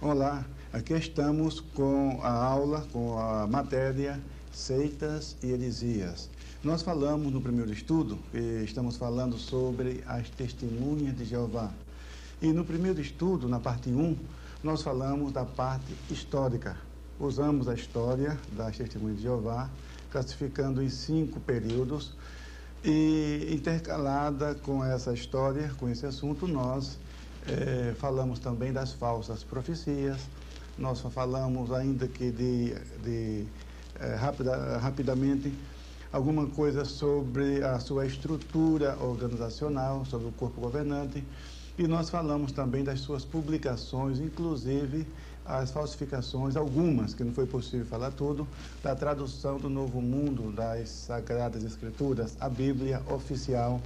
Olá, aqui estamos com a aula, com a matéria Seitas e Heresias. Nós falamos no primeiro estudo, estamos falando sobre as testemunhas de Jeová. E no primeiro estudo, na parte 1, nós falamos da parte histórica. Usamos a história das testemunhas de Jeová, classificando em 5 períodos, e intercalada com essa história, com esse assunto, nós falamos também das falsas profecias. Nós falamos ainda que rapidamente alguma coisa sobre a sua estrutura organizacional, sobre o corpo governante, e nós falamos também das suas publicações, inclusive as falsificações, algumas, que não foi possível falar tudo, da tradução do Novo Mundo, das Sagradas Escrituras, a Bíblia oficial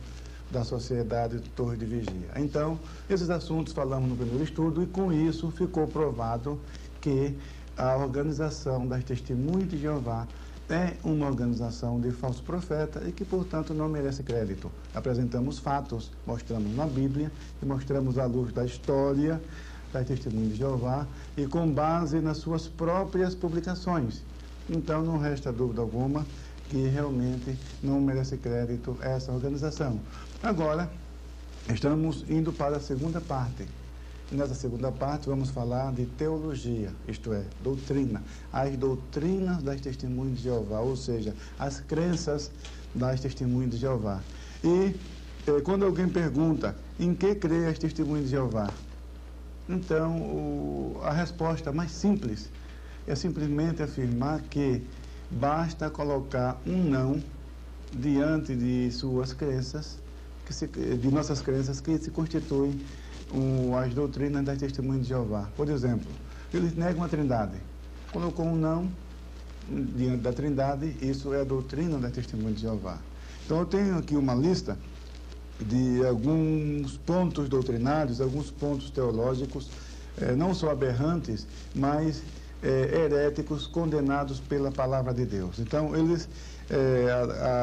da Sociedade Torre de Vigia. Então, esses assuntos falamos no primeiro estudo, e com isso ficou provado que a organização das Testemunhas de Jeová é uma organização de falso profeta e que, portanto, não merece crédito. Apresentamos fatos, mostramos na Bíblia e mostramos à luz da história das Testemunhas de Jeová e com base nas suas próprias publicações. Então, não resta dúvida alguma que realmente não merece crédito essa organização. Agora, estamos indo para a segunda parte. E nessa segunda parte vamos falar de teologia, isto é, doutrina. As doutrinas das Testemunhas de Jeová, ou seja, as crenças das Testemunhas de Jeová. E quando alguém pergunta em que crê as Testemunhas de Jeová, então a resposta mais simples é simplesmente afirmar que basta colocar um não diante de suas crenças, de nossas crenças que se constituem as doutrinas das Testemunhas de Jeová. Por exemplo, eles negam a Trindade. Colocou um não diante da Trindade, isso é a doutrina das Testemunhas de Jeová. Então eu tenho aqui uma lista de alguns pontos doutrinários, alguns pontos teológicos, não só aberrantes, mas heréticos, condenados pela palavra de Deus. Então,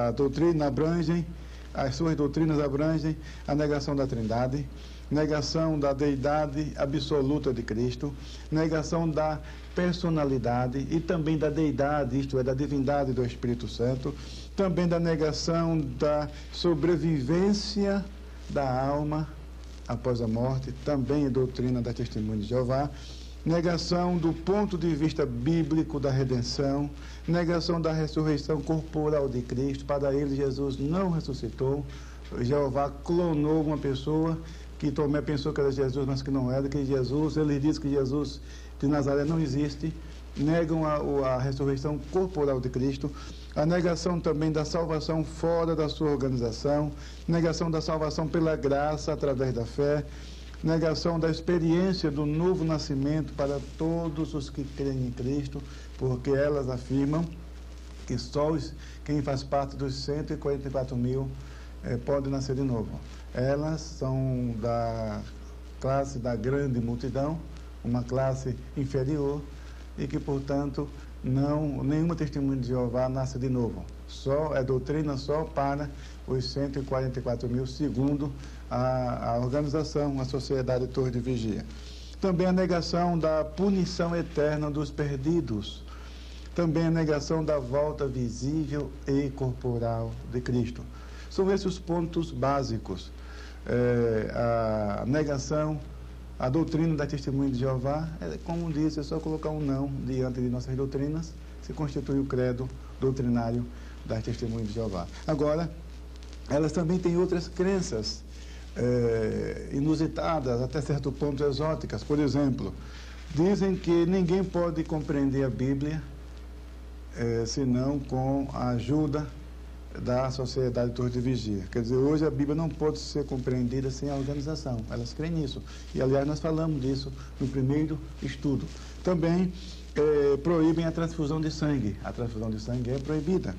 a doutrina abrangem, as suas doutrinas abrangem a negação da Trindade, negação da deidade absoluta de Cristo, negação da personalidade e também da deidade, isto é, da divindade do Espírito Santo, também da negação da sobrevivência da alma após a morte, também é doutrina da Testemunha de Jeová, negação do ponto de vista bíblico da redenção, negação da ressurreição corporal de Cristo. Para ele, Jesus não ressuscitou. Jeová clonou uma pessoa que Tomé pensou que era Jesus, mas que não era, que Jesus, ele diz que Jesus de Nazaré não existe. Negam a ressurreição corporal de Cristo, a negação também da salvação fora da sua organização, negação da salvação pela graça através da fé, negação da experiência do novo nascimento para todos os que creem em Cristo, porque elas afirmam que só quem faz parte dos 144 mil pode nascer de novo. Elas são da classe da grande multidão, uma classe inferior, e que, portanto, nenhuma testemunha de Jeová nasce de novo. É doutrina só para os 144 mil, segundo a organização, a Sociedade Torre de Vigia. Também a negação da punição eterna dos perdidos. Também a negação da volta visível e corporal de Cristo. São esses os pontos básicos. A negação, a doutrina da Testemunha de Jeová, como disse, é só colocar um não diante de nossas doutrinas, se constitui o credo doutrinário das Testemunhas de Jeová. Agora, elas também têm outras crenças inusitadas, até certo ponto exóticas. Por exemplo, dizem que ninguém pode compreender a Bíblia senão com a ajuda da Sociedade Torre de Vigia. Quer dizer, hoje a Bíblia não pode ser compreendida sem a organização. Elas creem nisso. E, aliás, nós falamos disso no primeiro estudo. Também proíbem a transfusão de sangue. A transfusão de sangue é proibida.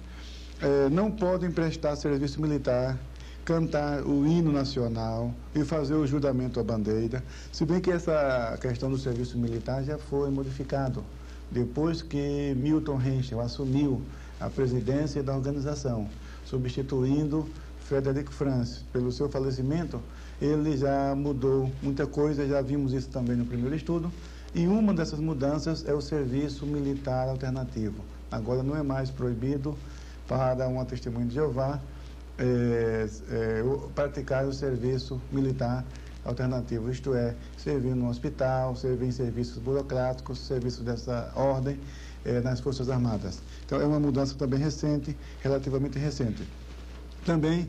Não podem prestar serviço militar, cantar o hino nacional e fazer o juramento à bandeira, se bem que essa questão do serviço militar já foi modificado depois que Milton Rentschel assumiu a presidência da organização, substituindo Frederic Franz. Pelo seu falecimento, ele já mudou muita coisa, já vimos isso também no primeiro estudo, E uma dessas mudanças é o serviço militar alternativo. Agora não é mais proibido para uma testemunha de Jeová praticar o serviço militar alternativo, isto é, servir no hospital, servir em serviços burocráticos, serviços dessa ordem nas Forças Armadas. Então é uma mudança também recente, relativamente recente. Também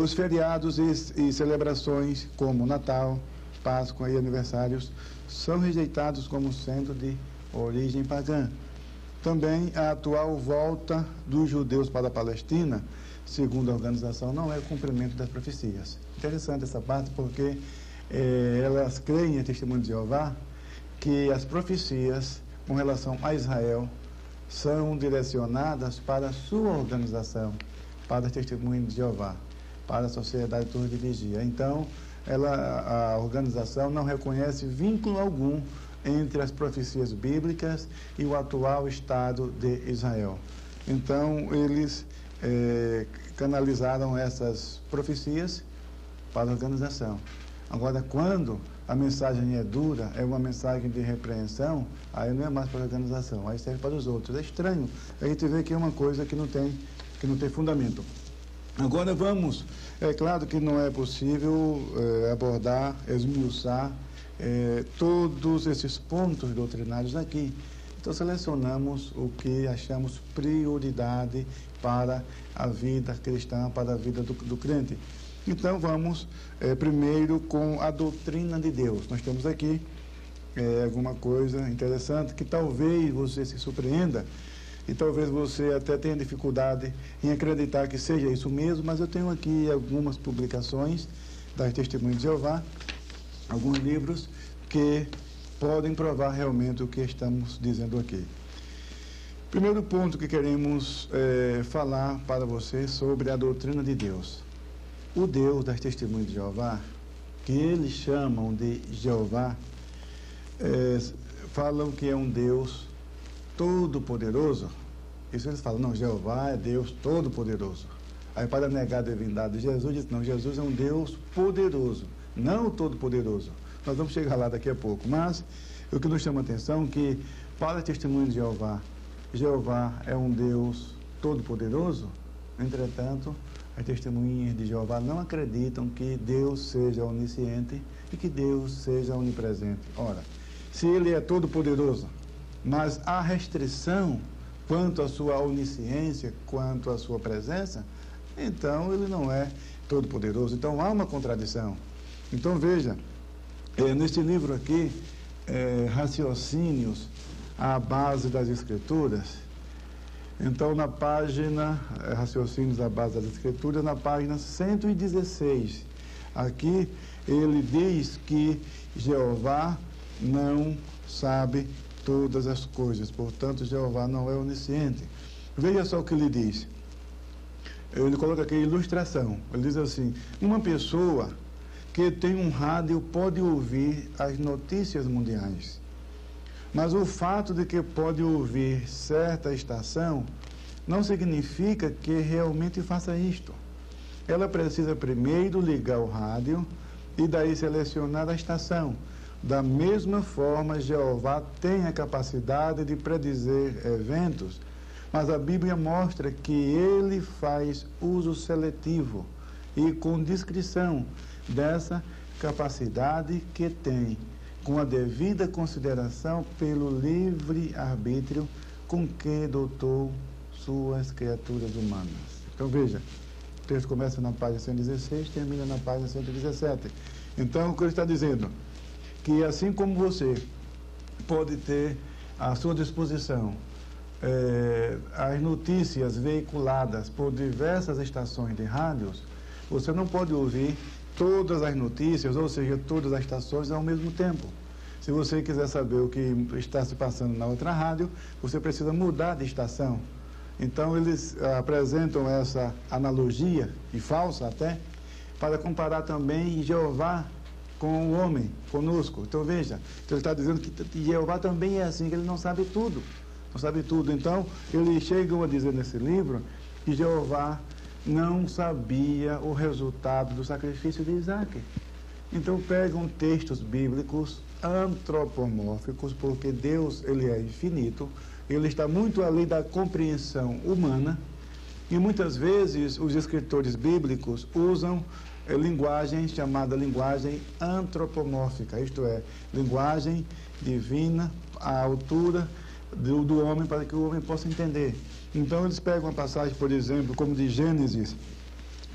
os feriados e celebrações como Natal, Páscoa e aniversários são rejeitados como sendo de origem pagã. Também a atual volta dos judeus para a Palestina, segundo a organização, não é o cumprimento das profecias. Interessante essa parte porque elas creem em Testemunho de Jeová que as profecias com relação a Israel são direcionadas para a sua organização, para as Testemunhas de Jeová, para a Sociedade Torre de Vigia. Então, a organização não reconhece vínculo algum entre as profecias bíblicas e o atual Estado de Israel. Então, eles canalizaram essas profecias para a organização. Agora, quando a mensagem é dura, é uma mensagem de repreensão, aí não é mais para a organização, aí serve para os outros. É estranho. A gente vê que é uma coisa que não tem fundamento. Agora vamos, é claro que não é possível abordar, esmiuçar todos esses pontos doutrinários aqui. Então selecionamos o que achamos prioridade para a vida cristã, para a vida do crente. Então vamos primeiro com a doutrina de Deus. Nós temos aqui alguma coisa interessante que talvez você se surpreenda e talvez você até tenha dificuldade em acreditar que seja isso mesmo, mas eu tenho aqui algumas publicações das Testemunhas de Jeová, alguns livros que podem provar realmente o que estamos dizendo aqui. Primeiro ponto que queremos falar para você sobre a doutrina de Deus. O Deus das Testemunhas de Jeová, que eles chamam de Jeová, falam que é um Deus todo-poderoso. Isso eles falam, não, Jeová é Deus todo-poderoso. Aí para negar a divindade de Jesus, diz, não, Jesus é um Deus poderoso, não o todo-poderoso. Nós vamos chegar lá daqui a pouco. Mas o que nos chama a atenção é que para a Testemunha de Jeová, Jeová é um Deus todo-poderoso. Entretanto, as testemunhas de Jeová não acreditam que Deus seja onisciente e que Deus seja onipresente. Ora, se Ele é todo-poderoso, mas há restrição quanto à sua onisciência, quanto à sua presença, então Ele não é todo-poderoso. Então há uma contradição. Então veja, neste livro aqui, Raciocínios à Base das Escrituras, então na página, Raciocínios à Base das Escrituras, na página 116, aqui ele diz que Jeová não sabe todas as coisas, portanto Jeová não é onisciente. Veja só o que ele diz. Ele coloca aqui ilustração. Ele diz assim, uma pessoa que tem um rádio pode ouvir as notícias mundiais. Mas o fato de que pode ouvir certa estação não significa que realmente faça isto. Ela precisa primeiro ligar o rádio e daí selecionar a estação. Da mesma forma, Jeová tem a capacidade de predizer eventos, mas a Bíblia mostra que ele faz uso seletivo e com discrição dessa capacidade que tem, com a devida consideração pelo livre arbítrio com que dotou suas criaturas humanas. Então veja, o texto começa na página 116, termina na página 117. Então o que ele está dizendo? Que assim como você pode ter à sua disposição as notícias veiculadas por diversas estações de rádios, você não pode ouvir todas as notícias, ou seja, todas as estações ao mesmo tempo. Se você quiser saber o que está se passando na outra rádio, você precisa mudar de estação. Então, eles apresentam essa analogia, e falsa até, para comparar também Jeová com o homem, conosco. Então, veja, então ele está dizendo que Jeová também é assim, que ele não sabe tudo. Não sabe tudo. Então, eles chegam a dizer nesse livro que Jeová não sabia o resultado do sacrifício de Isaac. Então pegam textos bíblicos antropomórficos, porque Deus, ele é infinito, ele está muito além da compreensão humana, e muitas vezes os escritores bíblicos usam linguagem chamada linguagem antropomórfica, isto é, linguagem divina à altura do homem, para que o homem possa entender. Então eles pegam uma passagem, por exemplo, como de Gênesis,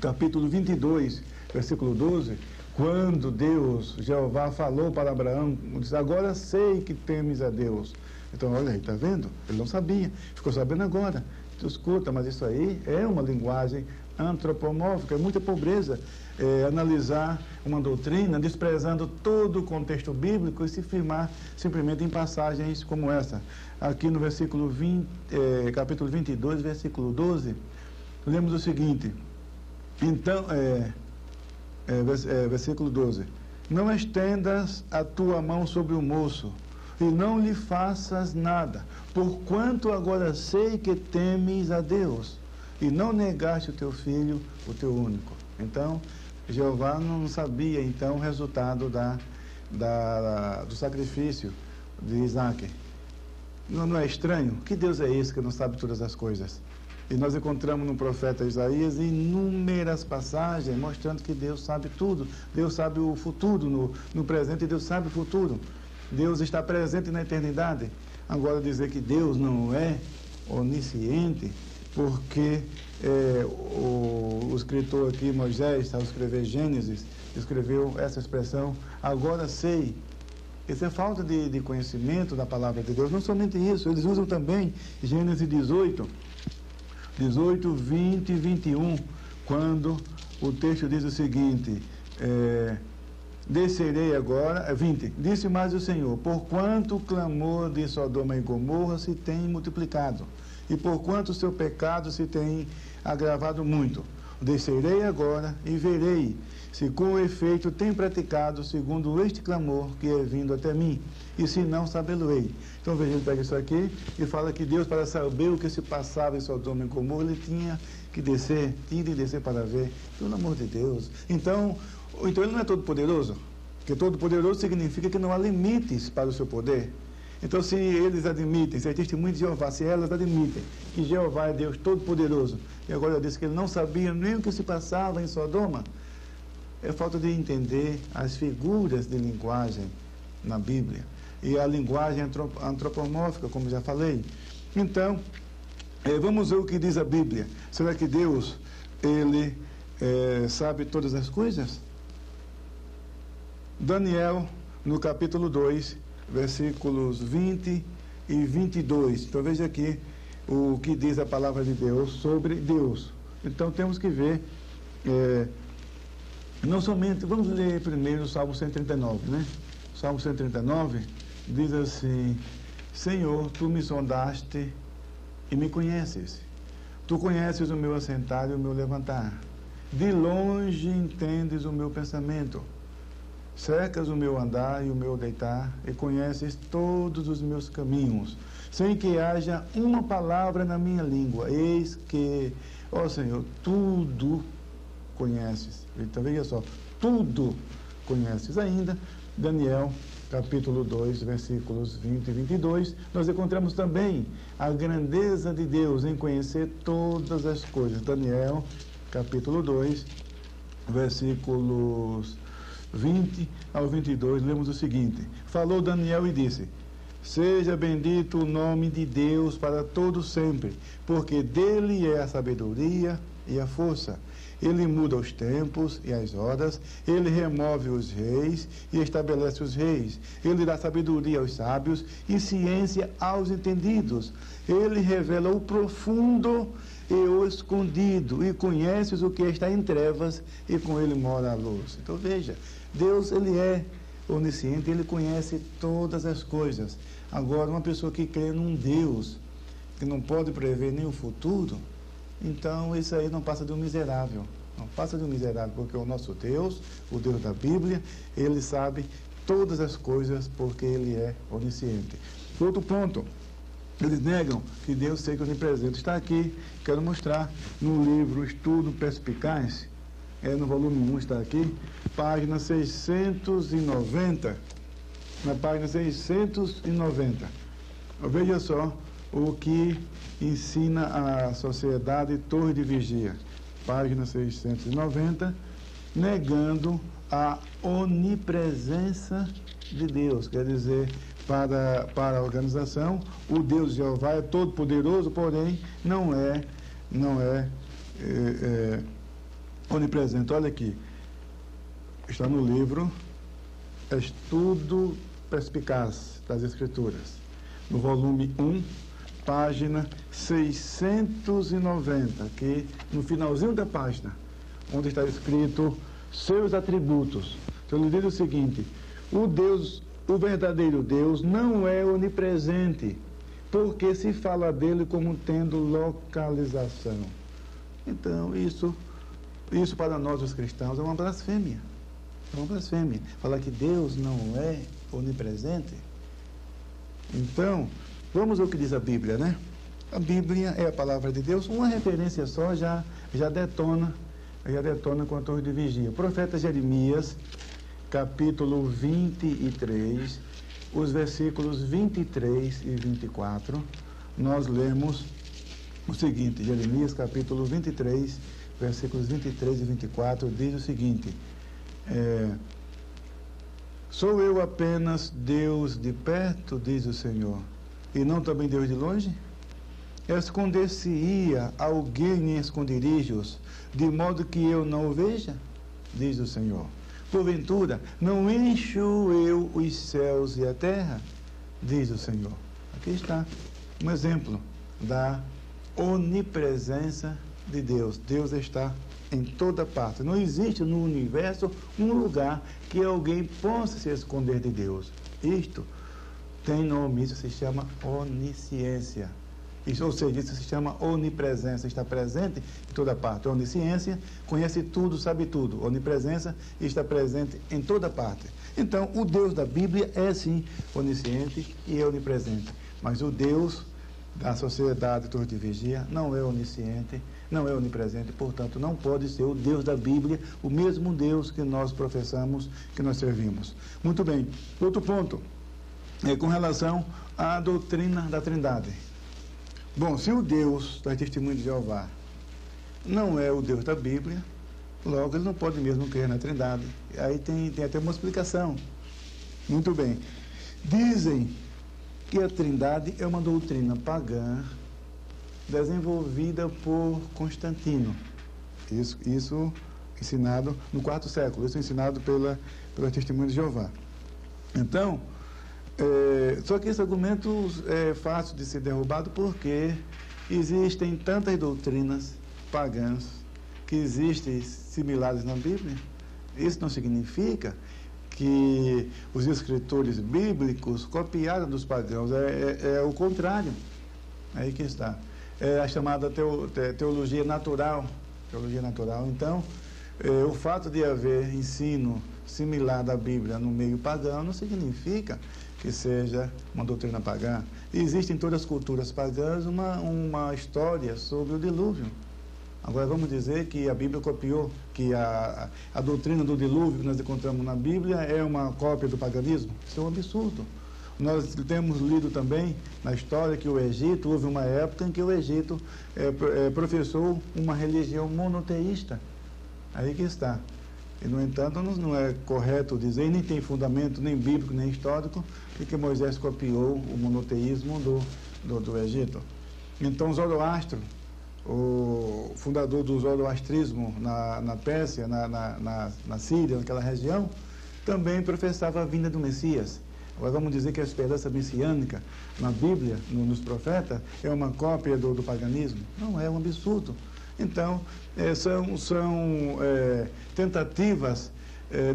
capítulo 22, versículo 12, quando Deus, Jeová, falou para Abraão, disse, agora sei que temes a Deus. Então, olha aí, está vendo? Ele não sabia, ficou sabendo agora. Tu escuta, mas isso aí é uma linguagem antropomórfica, é muita pobreza analisar uma doutrina desprezando todo o contexto bíblico e se firmar simplesmente em passagens como essa. Aqui no versículo 20, capítulo 22, versículo 12, lemos o seguinte, então, versículo 12, não estendas a tua mão sobre o moço, e não lhe faças nada, porquanto agora sei que temes a Deus, e não negaste o teu filho, o teu único. Então, Jeová não sabia, então, o resultado do sacrifício de Isaac. Não é estranho? Que Deus é esse que não sabe todas as coisas? E nós encontramos no profeta Isaías inúmeras passagens mostrando que Deus sabe tudo. Deus sabe o futuro no presente e Deus sabe o futuro. Deus está presente na eternidade. Agora dizer que Deus não é onisciente, porque o escritor aqui, Moisés, ao escrever Gênesis, escreveu essa expressão, agora sei. Isso é falta de conhecimento da palavra de Deus. Não somente isso, eles usam também Gênesis 18, 20 e 21, quando o texto diz o seguinte, descerei agora, 20, disse mais o Senhor, porquanto o clamor de Sodoma e Gomorra se tem multiplicado, e porquanto o seu pecado se tem agravado muito, descerei agora e verei se com efeito tem praticado segundo este clamor que é vindo até mim, e se não, sabê-lo-ei. Então veja, ele pega isso aqui e fala que Deus, para saber o que se passava em Sodoma e Gomorra, ele tinha de descer para ver, pelo amor de Deus. Então ele não é todo poderoso, porque todo poderoso significa que não há limites para o seu poder. Então se eles admitem, se é testemunho de Jeová, se elas admitem que Jeová é Deus todo poderoso, e agora diz que ele não sabia nem o que se passava em Sodoma, é falta de entender as figuras de linguagem na Bíblia e a linguagem antropomórfica, como já falei. Então, vamos ver o que diz a Bíblia. Será que Deus, ele sabe todas as coisas? Daniel, no capítulo 2, versículos 20 e 22. Então veja aqui o que diz a palavra de Deus sobre Deus. Então temos que ver, não somente, vamos ler primeiro o Salmo 139, né? Salmo 139 diz assim, Senhor, tu me sondaste e me conheces. Tu conheces o meu assentar e o meu levantar. De longe entendes o meu pensamento. Cercas o meu andar e o meu deitar, e conheces todos os meus caminhos, sem que haja uma palavra na minha língua. Eis que, ó Senhor, tudo conheces. Então, veja só, tudo conheces. Ainda, Daniel, capítulo 2, versículos 20 e 22, nós encontramos também a grandeza de Deus em conhecer todas as coisas. Daniel, capítulo 2, versículos 20 ao 22, lemos o seguinte, falou Daniel e disse, seja bendito o nome de Deus para todo sempre, porque dele é a sabedoria e a força. Ele muda os tempos e as horas, ele remove os reis e estabelece os reis. Ele dá sabedoria aos sábios e ciência aos entendidos. Ele revela o profundo e o escondido, e conheces o que está em trevas, e com ele mora a luz. Então veja, Deus, ele é onisciente, ele conhece todas as coisas. Agora, uma pessoa que crê num Deus que não pode prever nem o futuro, então isso aí não passa de um miserável. Não passa de um miserável, porque o nosso Deus, o Deus da Bíblia, ele sabe todas as coisas, porque ele é onisciente. Outro ponto, eles negam que Deus seja onipresente. Está aqui, quero mostrar no livro Estudo Perspicaz, no volume 1 está aqui, página 690. Na página 690. Veja só o que ensina a Sociedade Torre de Vigia. Página 690, negando a onipresença de Deus. Quer dizer, para a organização, o Deus de Jeová é todo poderoso, porém não é onipresente. Olha aqui, está no livro Estudo Perspicaz das Escrituras, no volume 1, página 690, aqui no finalzinho da página, onde está escrito seus atributos. Então ele diz o seguinte: o verdadeiro Deus não é onipresente, porque se fala dele como tendo localização. Então, isso para nós os cristãos é uma blasfêmia. É uma blasfêmia. Falar que Deus não é onipresente. Então, vamos ao que diz a Bíblia, né? A Bíblia é a palavra de Deus. Uma referência só já detona com a Torre de Vigia. O profeta Jeremias, capítulo 23, os versículos 23 e 24, nós lemos o seguinte. Jeremias, capítulo 23, versículos 23 e 24, diz o seguinte: sou eu apenas Deus de perto, diz o Senhor, e não também Deus de longe? Esconder-se-ia alguém em esconderijos, de modo que eu não o veja? Diz o Senhor. Porventura, não encho eu os céus e a terra? Diz o Senhor. Aqui está um exemplo da onipresença de Deus. Deus está em toda parte. Não existe no universo um lugar que alguém possa se esconder de Deus. Isto tem nome, isso se chama onisciência. Isso, ou seja, isso se chama onipresença, está presente em toda parte. Onisciência, conhece tudo, sabe tudo. Onipresença, está presente em toda parte. Então, o Deus da Bíblia é sim onisciente e é onipresente. Mas o Deus da Sociedade Torre de Vigia não é onisciente, não é onipresente, portanto, não pode ser o Deus da Bíblia, o mesmo Deus que nós professamos, que nós servimos. Muito bem. Outro ponto, com relação à doutrina da Trindade. Bom, se o Deus das Testemunhas de Jeová não é o Deus da Bíblia, logo ele não pode mesmo crer na Trindade. Aí tem até uma explicação. Muito bem. Dizem que a Trindade é uma doutrina pagã desenvolvida por Constantino. Isso ensinado no IV século, isso ensinado pelas Testemunhas de Jeová. Então, só que esse argumento é fácil de ser derrubado porque existem tantas doutrinas pagãs que existem similares na Bíblia. Isso não significa que os escritores bíblicos copiaram dos pagãos. É o contrário. Aí que está. É a chamada teologia natural. Teologia natural. Então, o fato de haver ensino similar da Bíblia no meio pagão não significa que seja uma doutrina pagã. Existe em todas as culturas pagãs uma história sobre o dilúvio. Agora vamos dizer que a Bíblia copiou, que a doutrina do dilúvio que nós encontramos na Bíblia é uma cópia do paganismo. Isso é um absurdo. Nós temos lido também na história que o Egito, houve uma época em que o Egito professou uma religião monoteísta. Aí que está. E, no entanto, não é correto dizer, nem tem fundamento nem bíblico, nem histórico, que Moisés copiou o monoteísmo do Egito. Então, Zoroastro, o fundador do zoroastrismo na Pérsia, na Síria, naquela região, também professava a vinda do Messias. Agora vamos dizer que a esperança messiânica na Bíblia, nos profetas, é uma cópia do paganismo? Não, é um absurdo. Então, são tentativas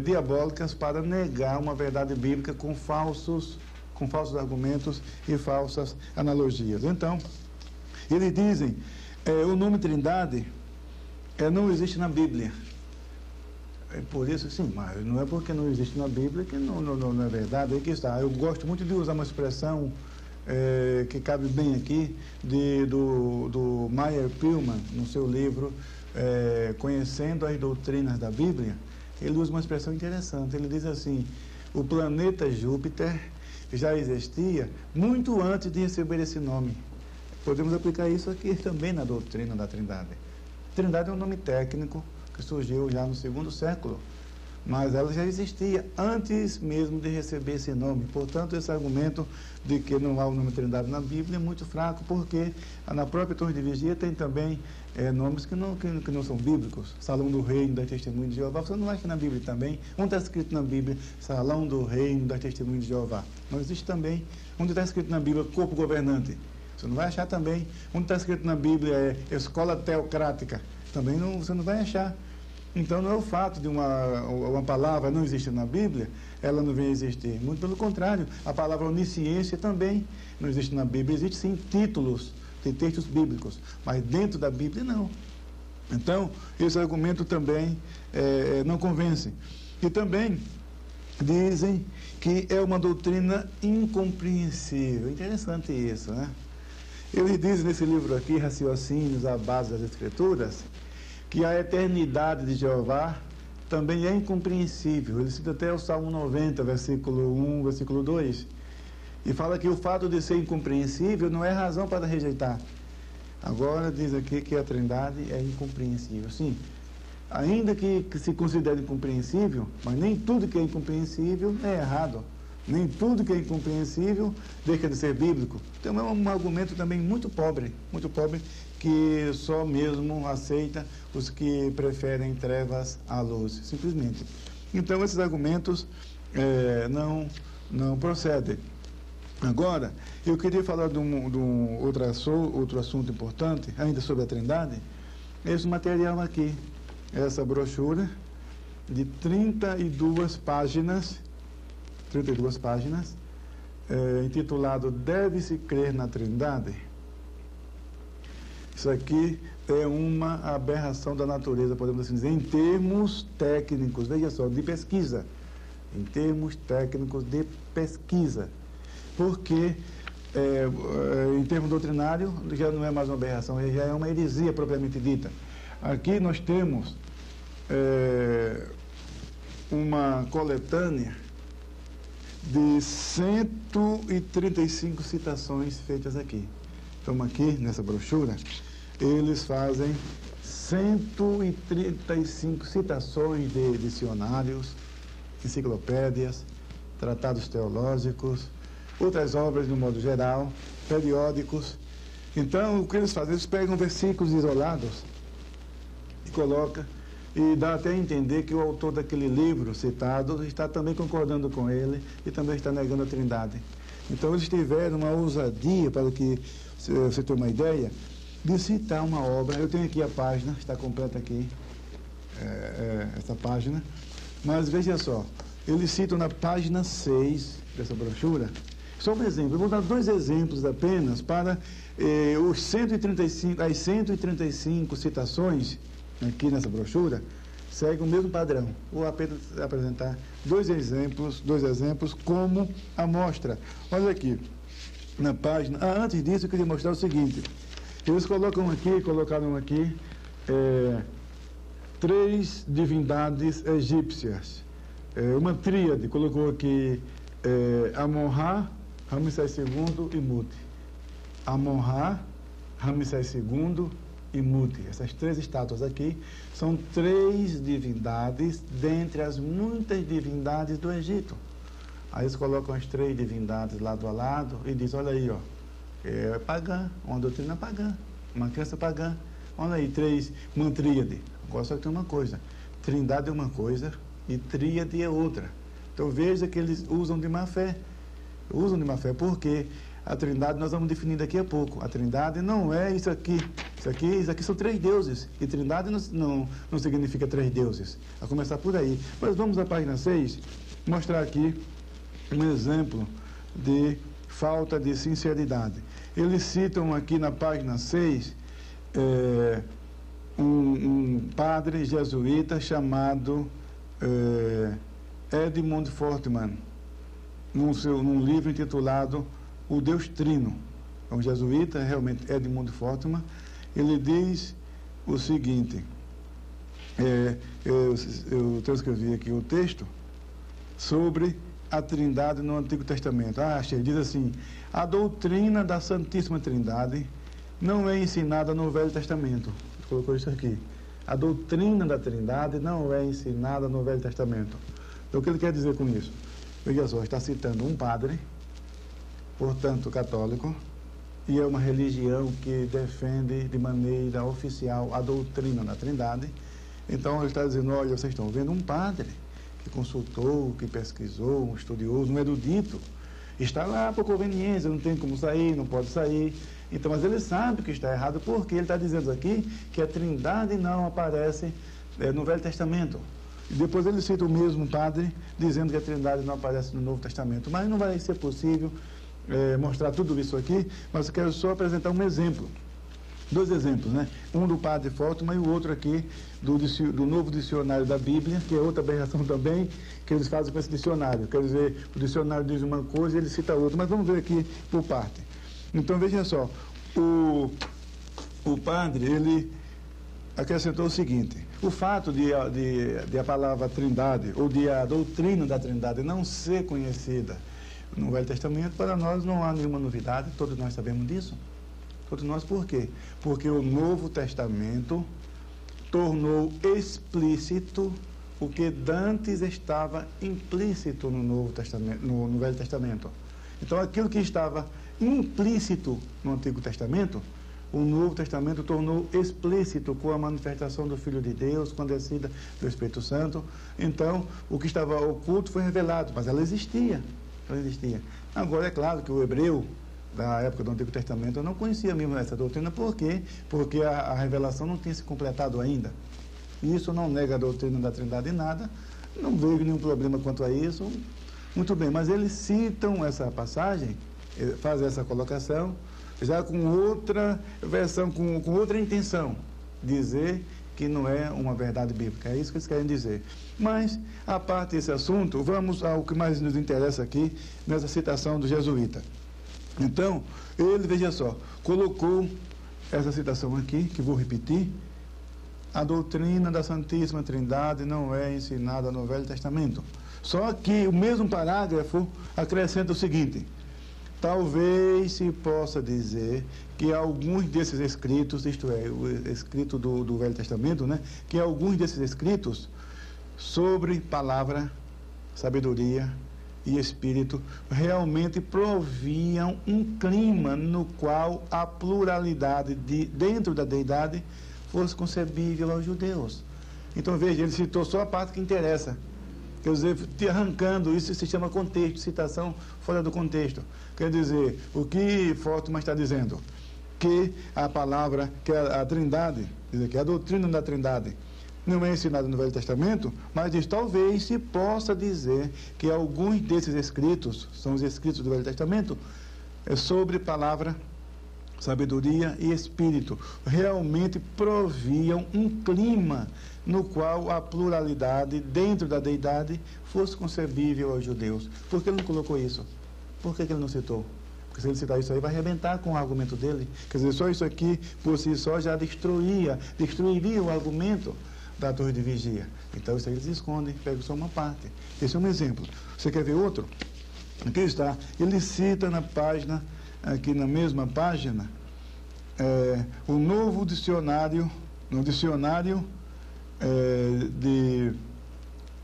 diabólicas para negar uma verdade bíblica com falsos argumentos e falsas analogias. Então, eles dizem, o nome Trindade não existe na Bíblia. Por isso, sim, mas não é porque não existe na Bíblia que não é verdade. Aí que está. Eu gosto muito de usar uma expressão que cabe bem aqui, do Meyer Pillman, no seu livro Conhecendo as Doutrinas da Bíblia. ele usa uma expressão interessante. Ele diz assim: o planeta Júpiter já existia muito antes de receber esse nome. Podemos aplicar isso aqui também na doutrina da Trindade. Trindade é um nome técnico que surgiu já no segundo século, mas ela já existia antes mesmo de receber esse nome. Portanto, esse argumento de que não há o nome Trindade na Bíblia é muito fraco, porque na própria Torre de Vigia tem também nomes que não são bíblicos. Salão do Reino, da Testemunha de Jeová, você não acha na Bíblia também? Onde está escrito na Bíblia Salão do Reino, da Testemunha de Jeová? Não existe também. Onde está escrito na Bíblia Corpo Governante? Você não vai achar também. Onde está escrito na Bíblia Escola Teocrática? Também você não vai achar. Então, não é o fato de uma palavra não existir na Bíblia, ela não vem existir. Muito pelo contrário, a palavra onisciência também não existe na Bíblia. Existe sim títulos de textos bíblicos, mas dentro da Bíblia não. Então, esse argumento também não convence. E também dizem que é uma doutrina incompreensível. Interessante isso, né? Ele diz nesse livro aqui, Raciocínios à Base das Escrituras, que a eternidade de Jeová também é incompreensível. Ele cita até o Salmo 90, versículo 1, versículo 2, e fala que o fato de ser incompreensível não é razão para rejeitar. Agora diz aqui que a Trindade é incompreensível. Sim, ainda que se considere incompreensível, mas nem tudo que é incompreensível é errado. Nem tudo que é incompreensível deixa de ser bíblico. Então é um argumento também muito pobre, que só mesmo aceita os que preferem trevas à luz, simplesmente. Então esses argumentos não procedem. Agora, eu queria falar de um outro assunto importante, ainda sobre a Trindade. Esse material aqui, essa brochura de 32 páginas, intitulado Deve-se Crer na Trindade. Isso aqui é uma aberração da natureza, podemos assim dizer, em termos técnicos, veja só, de pesquisa. Em termos técnicos de pesquisa. Porque, em termos doutrinário, já não é mais uma aberração, já é uma heresia propriamente dita. Aqui nós temos uma coletânea de 135 citações feitas aqui. Então, aqui nessa brochura, eles fazem 135 citações de dicionários, enciclopédias, tratados teológicos, outras obras de um modo geral, periódicos. Então, o que eles fazem? Eles pegam versículos isolados e colocam, e dá até a entender que o autor daquele livro citado está também concordando com ele e também está negando a Trindade. Então, eles tiveram uma ousadia, para que você tenha uma ideia, de citar uma obra. Eu tenho aqui a página, está completa aqui, essa página, mas veja só, eles citam na página 6 dessa brochura, só um exemplo. Eu vou dar 2 exemplos apenas para as 135 citações aqui nessa brochura seguem o mesmo padrão. Vou apenas apresentar 2 exemplos como amostra. Olha aqui, na página. Antes disso, eu queria mostrar o seguinte. Eles colocaram aqui 3 divindades egípcias. Uma tríade, colocou aqui Amon-Ra, Ramsés II e Mut. Amon-Ra, Ramsés II e Mut. Essas 3 estátuas aqui são 3 divindades dentre as muitas divindades do Egito. Aí eles colocam as 3 divindades lado a lado e dizem, olha aí, ó, é pagã, uma doutrina pagã, uma crença pagã. Olha aí, 3, uma tríade. Agora só que tem uma coisa, Trindade é uma coisa e tríade é outra. Então veja que eles usam de má fé. Porque a Trindade nós vamos definir daqui a pouco. A Trindade não é isso aqui. Isso aqui são 3 deuses. E Trindade não significa 3 deuses. A começar por aí. Mas vamos à página 6, mostrar aqui um exemplo de falta de sinceridade. Eles citam aqui na página 6 um padre jesuíta chamado Edmund Fortman, num livro intitulado O Deus Trino. É um jesuíta, realmente, Edmund Fortman. Ele diz o seguinte: eu transcrevi aqui o texto sobre a Trindade no Antigo Testamento. Achei, diz assim: a doutrina da Santíssima Trindade não é ensinada no Velho Testamento. Colocou isso aqui. A doutrina da Trindade não é ensinada no Velho Testamento. Então, o que ele quer dizer com isso? Veja só, está citando um padre, portanto católico, e é uma religião que defende de maneira oficial a doutrina da Trindade. Então ele está dizendo: olha, vocês estão vendo um padre que consultou, que pesquisou, um estudioso, um erudito, está lá por conveniência, não tem como sair, não pode sair. Então, mas ele sabe que está errado, porque ele está dizendo aqui que a Trindade não aparece no Velho Testamento. E depois ele cita o mesmo padre dizendo que a Trindade não aparece no Novo Testamento. Mas não vai ser possível mostrar tudo isso aqui, mas eu quero só apresentar um exemplo. Dois exemplos, né? Um do padre Fátima e o outro aqui do Novo Dicionário da Bíblia, que é outra aberração também, que eles fazem com esse dicionário. Quer dizer, o dicionário diz uma coisa e ele cita outra, mas vamos ver aqui por parte. Então, veja só, o padre, ele acrescentou o seguinte: o fato de a palavra Trindade, ou de a doutrina da Trindade não ser conhecida no Velho Testamento, para nós não há nenhuma novidade, todos nós sabemos disso. Todos nós, por quê? Porque o Novo Testamento tornou explícito o que dantes estava implícito no Novo Testamento, no Velho Testamento. Então, aquilo que estava implícito no Antigo Testamento, o Novo Testamento tornou explícito com a manifestação do Filho de Deus, com a descida do Espírito Santo. Então, o que estava oculto foi revelado, mas ela existia. Ela existia. Agora, é claro que o hebreu da época do Antigo Testamento não conhecia mesmo essa doutrina. Por quê? Porque a revelação não tinha se completado ainda. Isso não nega a doutrina da Trindade em nada, não veio nenhum problema quanto a isso. Muito bem, mas eles citam essa passagem, fazem essa colocação, já com outra versão, com outra intenção, dizer que não é uma verdade bíblica. É isso que eles querem dizer. Mas, a parte desse assunto, vamos ao que mais nos interessa aqui, nessa citação do jesuíta. Então, ele, veja só, colocou essa citação aqui, que vou repetir: a doutrina da Santíssima Trindade não é ensinada no Velho Testamento. Só que o mesmo parágrafo acrescenta o seguinte: talvez se possa dizer que alguns desses escritos, isto é, o escrito do Velho Testamento, né, que alguns desses escritos sobre palavra, sabedoria e espírito realmente proviam um clima no qual a pluralidade dentro da deidade fosse concebível aos judeus. Então, veja, ele citou só a parte que interessa. Quer dizer, arrancando, isso se chama contexto, citação fora do contexto. Quer dizer, o que Fátima está dizendo? Que a palavra, que a Trindade, que a doutrina da Trindade não é ensinada no Velho Testamento, mas diz: talvez se possa dizer que alguns desses escritos, são os escritos do Velho Testamento, sobre palavra, sabedoria e espírito, realmente proviam um clima no qual a pluralidade dentro da deidade fosse concebível aos judeus. Por que ele não colocou isso? Por que ele não citou? Porque se ele citar isso aí, vai arrebentar com o argumento dele. Quer dizer, só isso aqui, por si só, já destruiria o argumento da torre de vigia. Então, isso aí eles escondem, pegam só uma parte. Esse é um exemplo. Você quer ver outro? Aqui está. Ele cita na página, aqui na mesma página, o novo dicionário, no dicionário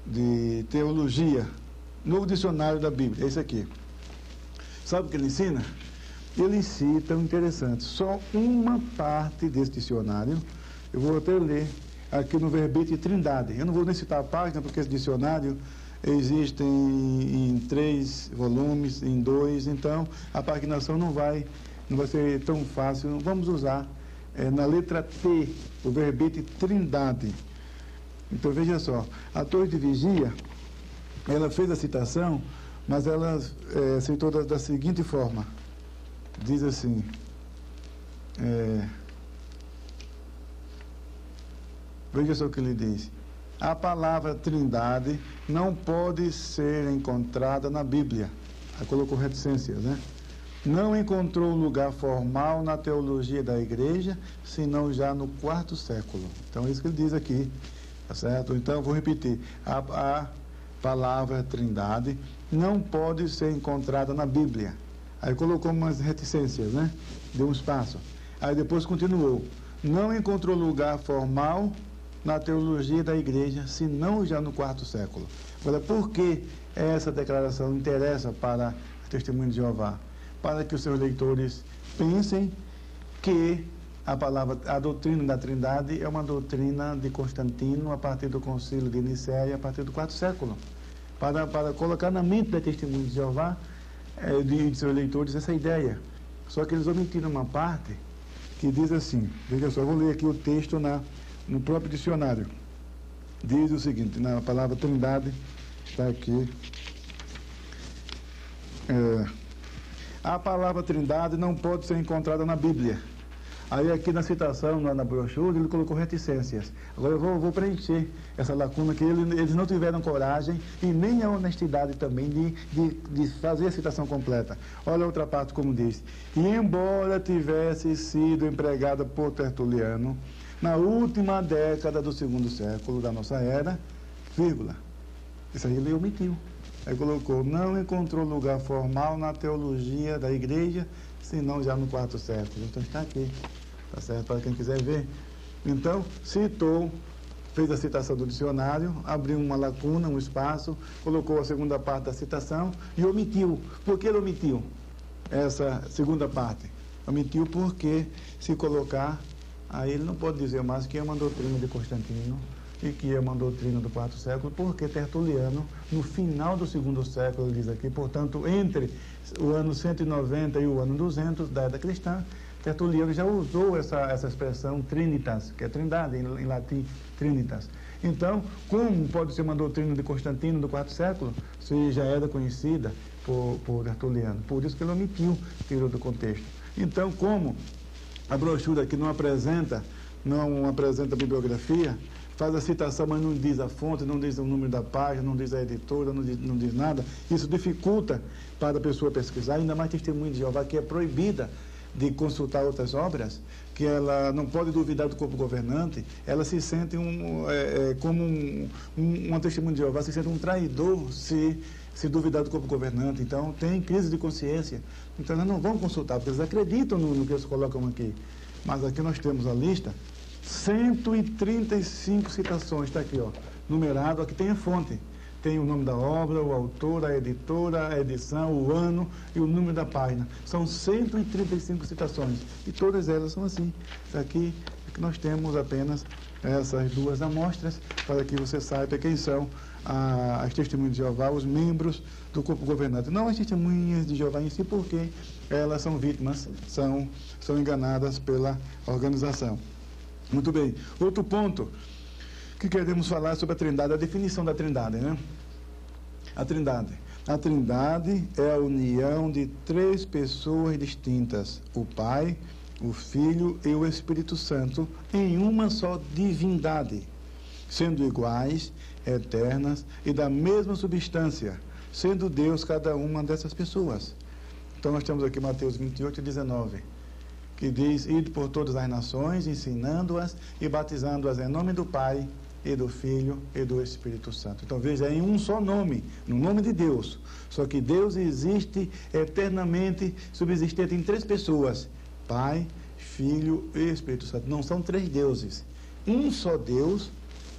de teologia, novo dicionário da Bíblia, é esse aqui. Sabe o que ele ensina? Ele cita um interessante, só uma parte desse dicionário. Eu vou até ler aqui no verbete Trindade. Eu não vou nem citar a página, porque esse dicionário existe em 3 volumes, em 2, então a paginação não vai ser tão fácil. Vamos usar na letra T, o verbete Trindade. Então, veja só, a torre de vigia, ela fez a citação, mas ela citou da seguinte forma. Diz assim: veja só o que ele diz: a palavra Trindade não pode ser encontrada na Bíblia. Aí colocou reticências, né? Não encontrou lugar formal na teologia da igreja, senão já no 4º século. Então, é isso que ele diz aqui, Tá certo? Então, vou repetir. A palavra Trindade não pode ser encontrada na Bíblia. Aí colocou umas reticências, né? Deu um espaço. Aí depois continuou. Não encontrou lugar formal na teologia da igreja, senão já no quarto século. Agora, por que essa declaração interessa para o Testemunho de Jeová? Para que os seus leitores pensem que a doutrina da Trindade é uma doutrina de Constantino a partir do Concílio de Nicéia, a partir do quarto século. Para colocar na mente da Testemunho de Jeová, de seus leitores, essa ideia. Só que eles omitiram uma parte que diz assim, veja só, eu vou ler aqui o texto no próprio dicionário. Diz o seguinte, na palavra Trindade, está aqui. A palavra Trindade não pode ser encontrada na Bíblia. Aí aqui na citação, na brochura, ele colocou reticências. Agora eu vou preencher essa lacuna que eles não tiveram coragem e nem a honestidade também de fazer a citação completa. Olha a outra parte como diz. E embora tivesse sido empregada por Tertuliano, na última década do segundo século da nossa era, vírgula. Isso aí ele omitiu. Aí colocou, não encontrou lugar formal na teologia da igreja, senão já no quarto século. Então está aqui, tá certo? Para quem quiser ver. Então, citou, fez a citação do dicionário, abriu uma lacuna, um espaço, colocou a segunda parte da citação e omitiu. Por que ele omitiu essa segunda parte? Omitiu porque, se colocar, aí ele não pode dizer mais que é uma doutrina de Constantino e que é uma doutrina do quarto século, porque Tertuliano, no final do segundo século, ele diz aqui, portanto, entre o ano 190 e o ano 200 da era cristã, Tertuliano já usou essa expressão trinitas, que é trindade, em latim, trinitas. Então, como pode ser uma doutrina de Constantino do quarto século, se já era conhecida por Tertuliano? Por isso que ele omitiu, tirou do contexto. Então, como a brochura aqui não apresenta bibliografia, faz a citação, mas não diz a fonte, não diz o número da página, não diz a editora, não diz nada. Isso dificulta para a pessoa pesquisar, ainda mais Testemunho de Jeová, que é proibida de consultar outras obras, que ela não pode duvidar do corpo governante, ela se sente como uma Testemunho de Jeová, se sente um traidor se duvidar do corpo governante. Então, tem crise de consciência. Então, elas não vão consultar, porque eles acreditam no que eles colocam aqui. Mas aqui nós temos a lista, 135 citações, está aqui, ó, numerado, aqui tem a fonte. Tem o nome da obra, o autor, a editora, a edição, o ano e o número da página. São 135 citações. E todas elas são assim. Aqui nós temos apenas essas duas amostras, para que você saiba quem são as Testemunhas de Jeová, os membros do corpo governante. Não as Testemunhas de Jeová em si, porque elas são vítimas, são enganadas pela organização. Muito bem. Outro ponto que queremos falar sobre a Trindade, a definição da Trindade, né? A Trindade é a união de três pessoas distintas, o Pai, o Filho e o Espírito Santo, em uma só divindade, sendo iguais, eternas e da mesma substância, sendo Deus cada uma dessas pessoas. Então nós temos aqui Mateus 28, 19, que diz, ide por todas as nações, ensinando-as e batizando-as em nome do Pai, e do Filho e do Espírito Santo. Então veja, em um só nome, no nome de Deus. Só que Deus existe eternamente, subsistente em três pessoas, Pai, Filho e Espírito Santo. Não são três deuses. Um só Deus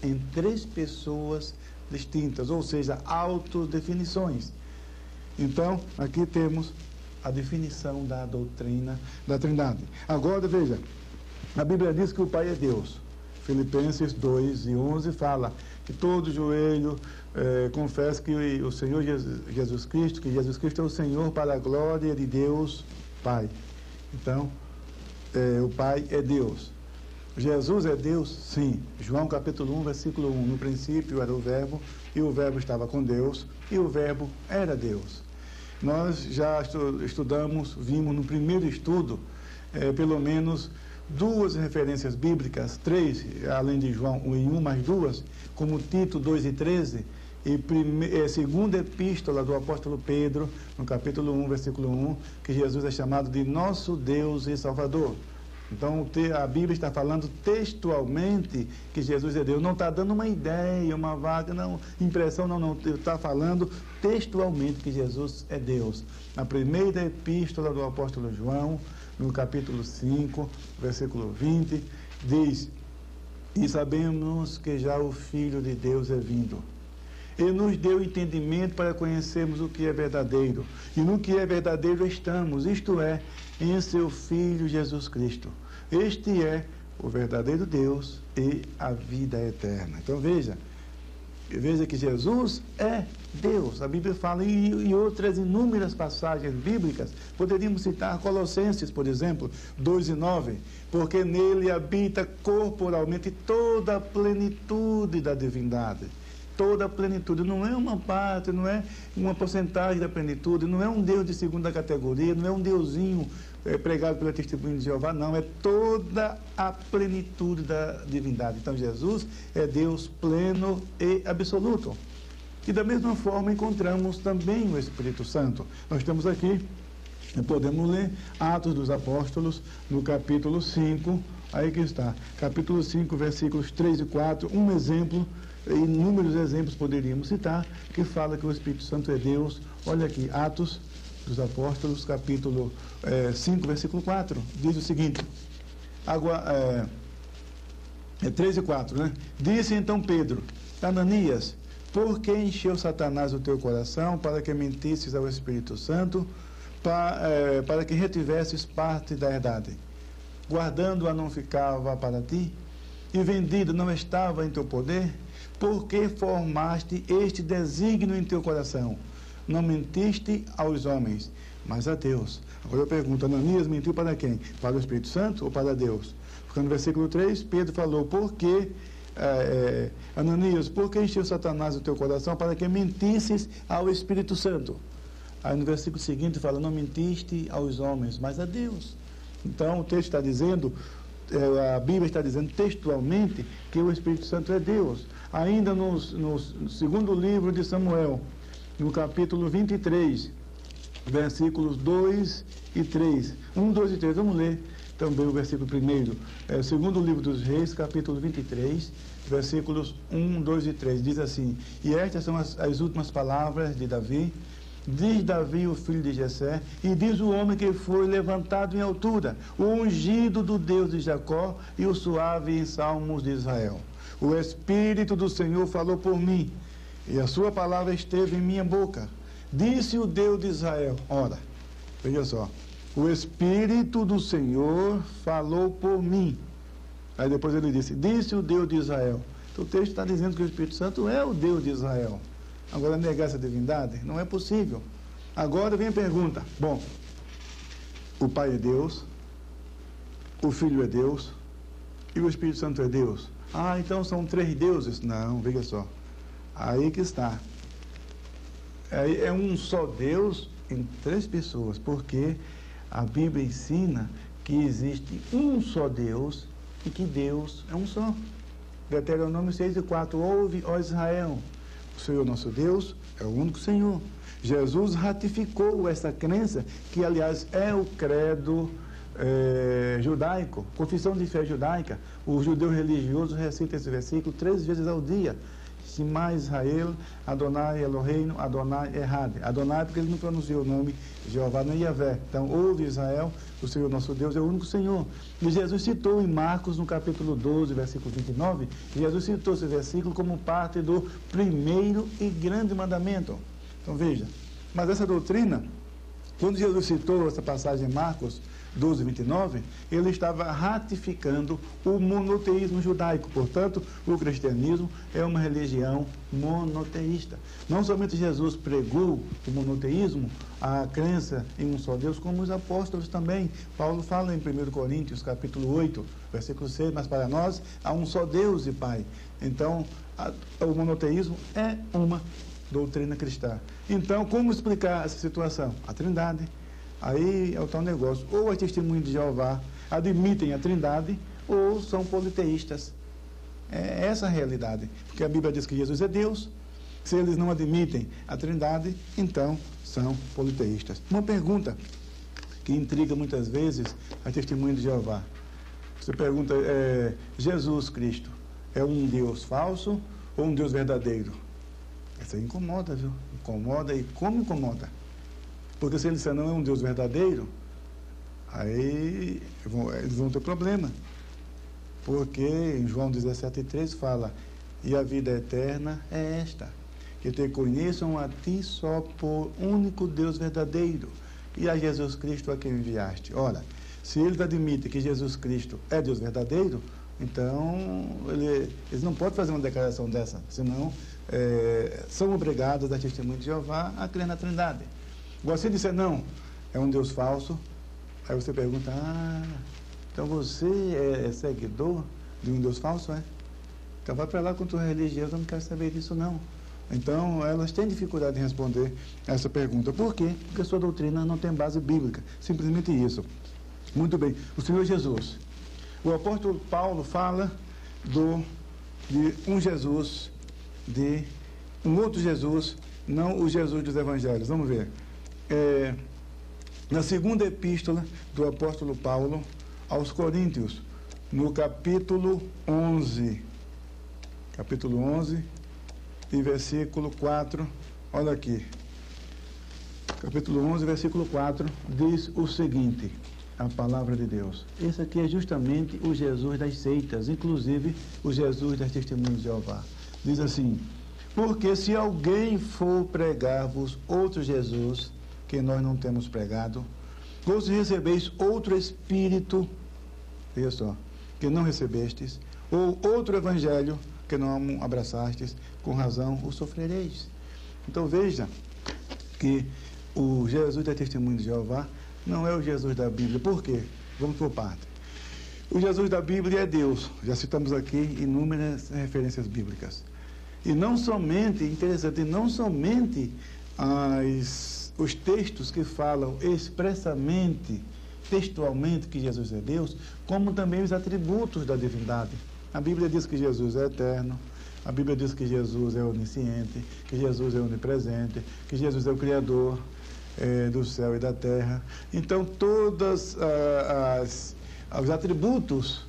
em três pessoas distintas, ou seja, autodefinições. Então, aqui temos a definição da doutrina da Trindade. Agora, veja, a Bíblia diz que o Pai é Deus. Filipenses 2:11 fala que todo joelho confessa que o Senhor Jesus Cristo, que Jesus Cristo é o Senhor para a glória de Deus Pai. Então, o Pai é Deus. Jesus é Deus? Sim. João capítulo 1, versículo 1. No princípio era o Verbo, e o Verbo estava com Deus, e o Verbo era Deus. Nós já estudamos, vimos no primeiro estudo, pelo menos duas referências bíblicas, três, além de João 1 e 1, mais duas, como Tito 2:13, e segunda epístola do apóstolo Pedro, no capítulo 1, versículo 1, que Jesus é chamado de nosso Deus e Salvador. Então, a Bíblia está falando textualmente que Jesus é Deus. Não está dando uma ideia, uma vaga, não, impressão, não. Está falando textualmente que Jesus é Deus. Na primeira epístola do apóstolo João, no capítulo 5, versículo 20, diz: e sabemos que já o Filho de Deus é vindo. Ele nos deu entendimento para conhecermos o que é verdadeiro. E no que é verdadeiro estamos, isto é, em seu Filho Jesus Cristo. Este é o verdadeiro Deus e a vida eterna. Então veja que Jesus é Deus. A Bíblia fala em outras inúmeras passagens bíblicas. Poderíamos citar Colossenses, por exemplo, 2:9. Porque nele habita corporalmente toda a plenitude da divindade. Toda a plenitude, não é uma parte, não é uma porcentagem da plenitude, não é um Deus de segunda categoria, não é um deusinho pregado pela testemunha de Jeová, não, é toda a plenitude da divindade. Então Jesus é Deus pleno e absoluto. E da mesma forma encontramos também o Espírito Santo. Nós temos aqui, podemos ler Atos dos Apóstolos, no capítulo 5, aí que está, capítulo 5, versículos 3 e 4, um exemplo. Inúmeros exemplos poderíamos citar, que fala que o Espírito Santo é Deus. Olha aqui, Atos dos Apóstolos, capítulo 5, versículo 4, diz o seguinte, 3 e 4, né? Disse então Pedro: Ananias, por que encheu Satanás o teu coração para que mentisses ao Espírito Santo, para que retivesses parte da herdade? Guardando-a não ficava para ti? E vendido não estava em teu poder? Por que formaste este desígnio em teu coração? Não mentiste aos homens, mas a Deus. Agora eu pergunto, Ananias mentiu para quem? Para o Espírito Santo ou para Deus? Porque no versículo 3, Pedro falou, Ananias, por que encheu Satanás o teu coração para que mentisses ao Espírito Santo? Aí no versículo seguinte fala, não mentiste aos homens, mas a Deus. Então o texto está dizendo, a Bíblia está dizendo textualmente que o Espírito Santo é Deus. Ainda no segundo livro de Samuel, no capítulo 23, versículos 2 e 3. 1, 2 e 3. Vamos ler também o versículo primeiro. Segundo livro dos Reis, capítulo 23, versículos 1, 2 e 3. Diz assim, e estas são as últimas palavras de Davi. Diz Davi, o filho de Jessé, e diz o homem que foi levantado em altura, o ungido do Deus de Jacó e o suave em salmos de Israel. O Espírito do Senhor falou por mim, e a sua palavra esteve em minha boca. Disse o Deus de Israel, ora, veja só, o Espírito do Senhor falou por mim. Aí depois ele disse o Deus de Israel. Então o texto está dizendo que o Espírito Santo é o Deus de Israel. Agora, negar essa divindade não é possível. Agora vem a pergunta. Bom, o Pai é Deus, o Filho é Deus e o Espírito Santo é Deus. Ah, então são 3 deuses? Não, veja só. Aí que está. É um só Deus em 3 pessoas, porque a Bíblia ensina que existe um só Deus e que Deus é um só. Deuteronômio 6 e 4. Ouve, ó Israel, o Senhor nosso Deus é o único Senhor. Jesus ratificou essa crença, que aliás é o credo judaico, confissão de fé judaica. O judeu religioso recita esse versículo 3 vezes ao dia. Shema Israel, Adonai Eloheinu, Adonai Errad. Adonai porque ele não pronunciou o nome Jeová, nem Yahvé. Então, ouve Israel, o Senhor nosso Deus é o único Senhor. E Jesus citou em Marcos, no capítulo 12, versículo 29, Jesus citou esse versículo como parte do primeiro e grande mandamento. Então, veja, mas essa doutrina, quando Jesus citou essa passagem em Marcos 12, 29, ele estava ratificando o monoteísmo judaico. Portanto, o cristianismo é uma religião monoteísta. Não somente Jesus pregou o monoteísmo, a crença em um só Deus, como os apóstolos também. Paulo fala em 1 Coríntios, capítulo 8, versículo 6, mas para nós há um só Deus e Pai. Então, o monoteísmo é uma doutrina cristã. Então, como explicar essa situação? A Trindade. Aí é o tal negócio. Ou as testemunhas de Jeová admitem a Trindade, ou são politeístas. É essa a realidade. Porque a Bíblia diz que Jesus é Deus. Se eles não admitem a Trindade, então são politeístas. Uma pergunta que intriga muitas vezes a testemunha de Jeová. Você pergunta, Jesus Cristo é um Deus falso ou um Deus verdadeiro? Isso aí incomoda, viu? Incomoda, e como incomoda? Porque se ele disser não é um Deus verdadeiro, aí eles vão ter problema. Porque em João 17,3 fala, e a vida eterna é esta, que te conheçam a ti só por único Deus verdadeiro, e a Jesus Cristo a quem enviaste. Ora, se eles admitem que Jesus Cristo é Deus verdadeiro, então eles não podem fazer uma declaração dessa, senão são obrigados a testemunho de Jeová a crer na Trindade. Agora, se disser não, é um Deus falso, aí você pergunta, então você é seguidor de um Deus falso, é? Então vai para lá com tua religião, eu não quero saber disso não. Então, elas têm dificuldade em responder essa pergunta. Por quê? Porque a sua doutrina não tem base bíblica. Simplesmente isso. Muito bem. O Senhor Jesus. O apóstolo Paulo fala de um Jesus, de um outro Jesus, não o Jesus dos evangelhos. Vamos ver. Na segunda epístola do apóstolo Paulo aos Coríntios, no capítulo 11. Capítulo 11. E versículo 4, olha aqui. Capítulo 11, versículo 4, diz o seguinte, a palavra de Deus. Esse aqui é justamente o Jesus das seitas, inclusive o Jesus das testemunhas de Jeová. Diz assim, porque se alguém for pregar-vos outro Jesus, que nós não temos pregado, ou se recebeis outro Espírito, veja só, que não recebestes, ou outro Evangelho, que não abraçastes, com razão o sofrereis. Então veja que o Jesus da Testemunha de Jeová não é o Jesus da Bíblia. Por quê? Vamos por parte. O Jesus da Bíblia é Deus. Já citamos aqui inúmeras referências bíblicas. E não somente, interessante, não somente os textos que falam expressamente, textualmente que Jesus é Deus, como também os atributos da divindade. A Bíblia diz que Jesus é eterno, a Bíblia diz que Jesus é onisciente, que Jesus é onipresente, que Jesus é o Criador do céu e da terra. Então, todos os atributos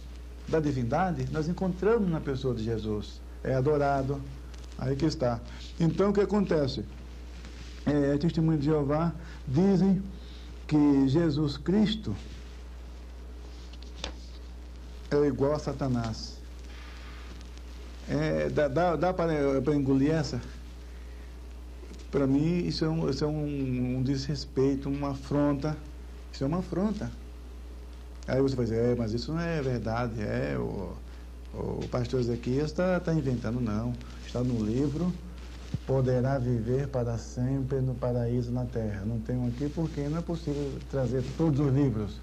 da divindade nós encontramos na pessoa de Jesus. É adorado, aí que está. Então, o que acontece? Testemunho de Jeová dizem que Jesus Cristo é igual a Satanás. Dá para engolir essa? Para mim, isso é um desrespeito, uma afronta. Isso é uma afronta. Aí você vai dizer, mas isso não é verdade. O pastor Ezequias está inventando, não. Está no livro, poderá viver para sempre no paraíso na terra. Não tenho aqui porque não é possível trazer todos os livros.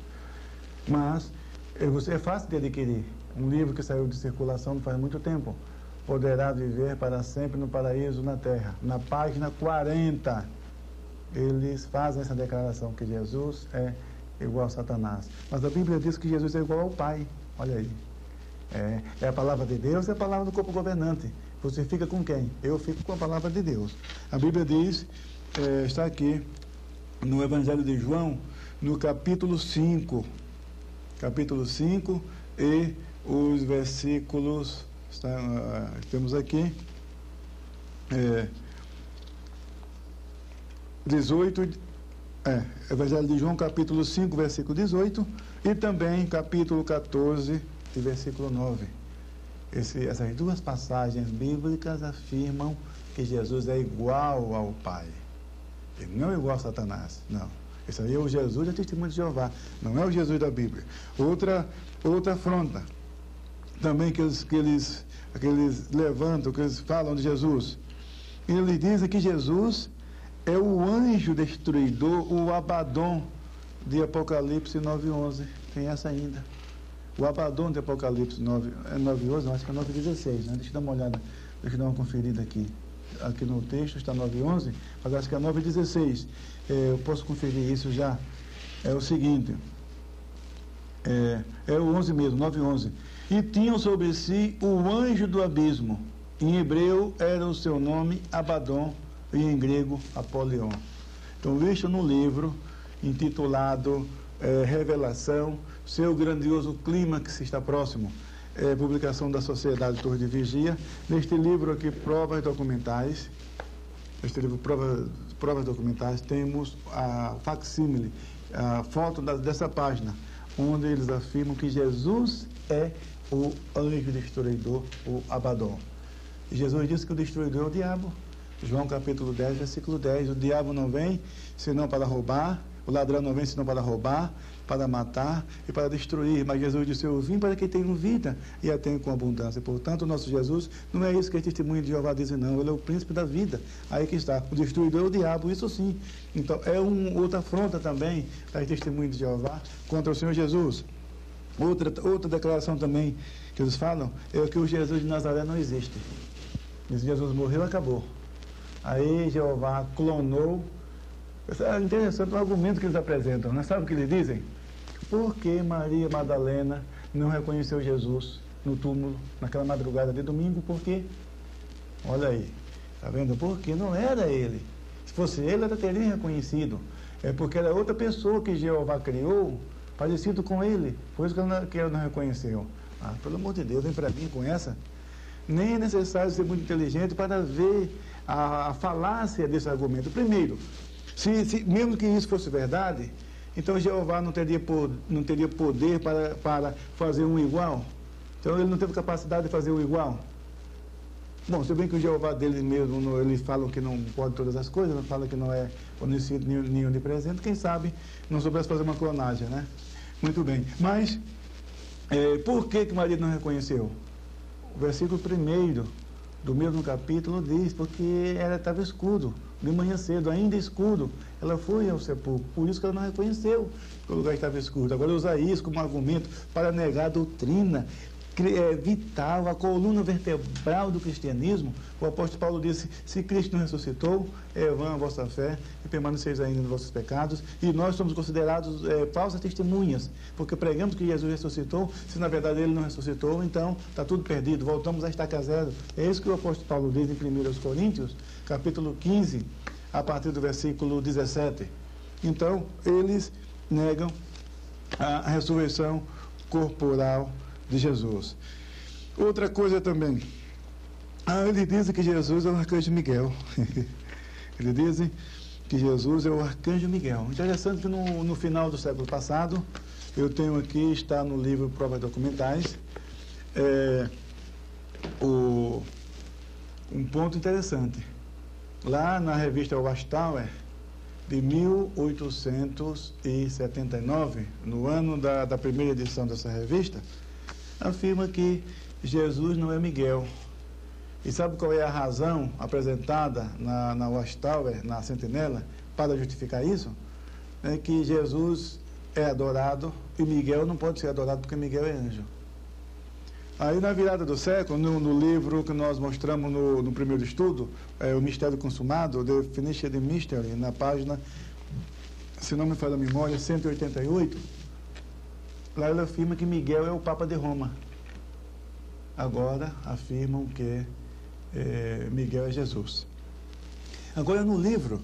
Mas é fácil de adquirir. Um livro que saiu de circulação não faz muito tempo. Poderá viver para sempre no paraíso na terra. Na página 40, eles fazem essa declaração que Jesus é igual a Satanás. Mas a Bíblia diz que Jesus é igual ao Pai. Olha aí. É a palavra de Deus, é a palavra do corpo governante. Você fica com quem? Eu fico com a palavra de Deus. A Bíblia diz, está aqui no Evangelho de João, no capítulo 5. Capítulo 5 e os versículos... temos aqui 18, Evangelho de João, capítulo 5, versículo 18, e também capítulo 14 e versículo 9. Essas duas passagens bíblicas afirmam que Jesus é igual ao Pai. Ele não é igual a Satanás, não. Esse aí é o Jesus da Testemunha de Jeová, não é o Jesus da Bíblia. Outra afronta também que eles levantam, que eles falam de Jesus. Eles dizem que Jesus é o anjo destruidor, o Abaddon de Apocalipse 9:11. Tem essa ainda. O Abaddon de Apocalipse 9:11, não, acho que é 9:16, né? Deixa eu dar uma olhada, deixa eu dar uma conferida aqui. Aqui no texto está 9:11, mas acho que é 9:16. Eu posso conferir isso já. É o seguinte, é o 11 mesmo, 9:11. E tinham sobre si o anjo do abismo. Em hebreu era o seu nome Abaddon e em grego Apolion. Então, visto no livro intitulado revelação, seu grandioso clímax está próximo. Publicação da Sociedade Torre de Vigia. Neste livro aqui, Provas Documentais, neste livro Provas Documentais, temos a facsímile, a foto dessa página, onde eles afirmam que Jesus é o anjo destruidor, o Abaddon. E Jesus disse que o destruidor é o diabo. João capítulo 10, versículo 10. O diabo não vem senão para roubar, o ladrão não vem senão para roubar, para matar e para destruir. Mas Jesus disse: eu vim para que tenham vida e a tenham com abundância. Portanto, o nosso Jesus não é isso que a testemunha de Jeová diz, não. Ele é o príncipe da vida. Aí que está. O destruidor é o diabo, isso sim. Então, é outra afronta também das testemunhas de Jeová contra o Senhor Jesus. Outra declaração também que eles falam é que o Jesus de Nazaré não existe. Diz: Jesus morreu, acabou. Aí Jeová clonou. É interessante o argumento que eles apresentam, né? Sabe o que eles dizem? Por que Maria Madalena não reconheceu Jesus no túmulo, naquela madrugada de domingo? Por quê? Olha aí, está vendo? Porque não era ele. Se fosse ele, ela teria reconhecido. É porque era outra pessoa que Jeová criou, parecido com ele. Por isso que ela não reconheceu. Ah, pelo amor de Deus, vem para mim com essa. Nem é necessário ser muito inteligente para ver a falácia desse argumento. Primeiro, mesmo que isso fosse verdade, então Jeová não teria poder para fazer um igual. Então ele não teve capacidade de fazer um igual. Bom, se bem que o Jeová dele mesmo, ele fala que não pode todas as coisas, não fala que não é onisciente nem onipresente, quem sabe não soubesse fazer uma clonagem, né? Muito bem. Mas, por que Maria não reconheceu? O versículo 1º do mesmo capítulo diz: porque ela estava escuro, de manhã cedo, ainda escuro, ela foi ao sepulcro, por isso que ela não reconheceu que o lugar estava escuro. Agora, usar isso como argumento para negar a doutrina vital, a coluna vertebral do cristianismo. O apóstolo Paulo disse: se Cristo não ressuscitou, é vã a vossa fé e permaneceis ainda nos vossos pecados. E nós somos considerados falsas testemunhas, porque pregamos que Jesus ressuscitou. Se na verdade ele não ressuscitou, então está tudo perdido, voltamos a estaca zero. É isso que o apóstolo Paulo diz em 1 Coríntios, capítulo 15, a partir do versículo 17. Então, eles negam a ressurreição corporal de Jesus. Outra coisa também, eles dizem que Jesus é o arcanjo Miguel. Eles dizem que Jesus é o arcanjo Miguel. Interessante que no final do século passado, eu tenho aqui, está no livro Provas Documentais, um ponto interessante. Lá na revista Watchtower, de 1879, no ano da primeira edição dessa revista, afirma que Jesus não é Miguel. E sabe qual é a razão apresentada na Watchtower, na Sentinela, para justificar isso? É que Jesus é adorado e Miguel não pode ser adorado porque Miguel é anjo. Aí, na virada do século, no livro que nós mostramos no primeiro estudo, O Mistério Consumado, The Finished Mystery, na página, se não me falha a memória, 188, lá ele afirma que Miguel é o Papa de Roma. Agora afirmam que Miguel é Jesus. Agora, no livro